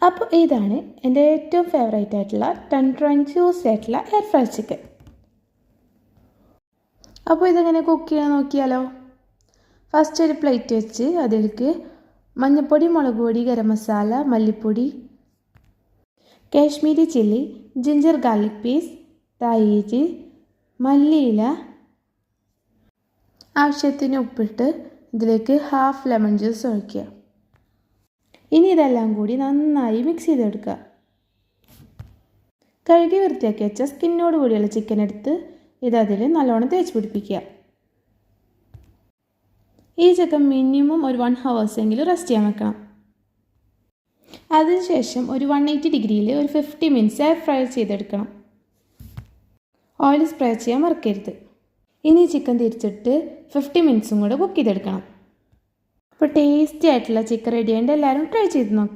അപ്പോൾ ഇതാണ് എൻ്റെ ഏറ്റവും ഫേവറേറ്റ് ആയിട്ടുള്ള ടെൻഡർ ആൻഡ് ജ്യൂസി ആയിട്ടുള്ള എയർ ഫ്രൈ ചിക്കൻ. അപ്പോൾ ഇതെങ്ങനെ കുക്ക് ചെയ്യാൻ നോക്കിയാലോ. ഫസ്റ്റ് ഒരു പ്ലേറ്റ് വെച്ച് അതിലേക്ക് മഞ്ഞൾപ്പൊടി, മുളക് പൊടി, ഗരം മസാല, മല്ലിപ്പൊടി, Kashmiri chilli, ginger garlic paste, തൈര്, മല്ലിയില, ആവശ്യത്തിന് ഉപ്പിട്ട് ഇതിലേക്ക് ഹാഫ് ലെമൺ ജ്യൂസ് ഒഴിക്കുക. ഇനി ഇതെല്ലാം കൂടി നന്നായി മിക്സ് ചെയ്തെടുക്കുക. കഴുകി വൃത്തിയാക്കി വെച്ച സ്കിന്നോട് കൂടിയുള്ള ചിക്കൻ എടുത്ത് ഇതതിൽ നല്ലോണം തേച്ച് പിടിപ്പിക്കുക. ഈ ചിക്കൻ മിനിമം ഒരു 1 hours എങ്കിലും റെസ്റ്റ് ചെയ്യാൻ വെക്കണം. അതിനുശേഷം ഒരു 180 ഡിഗ്രിയിൽ ഒരു 50 minutes എയർ ഫ്രൈ ചെയ്തെടുക്കണം. ഓയിൽ സ്പ്രേ ചെയ്യാൻ മറക്കരുത്. ഇനി ചിക്കൻ തിരിച്ചിട്ട് 50 minutes കൂടെ കുക്ക് ചെയ്തെടുക്കണം. അപ്പോൾ ടേസ്റ്റി ആയിട്ടുള്ള ചിക്കൻ റെഡി ആയിട്ട് എല്ലാവരും ട്രൈ ചെയ്ത് നോക്കുക.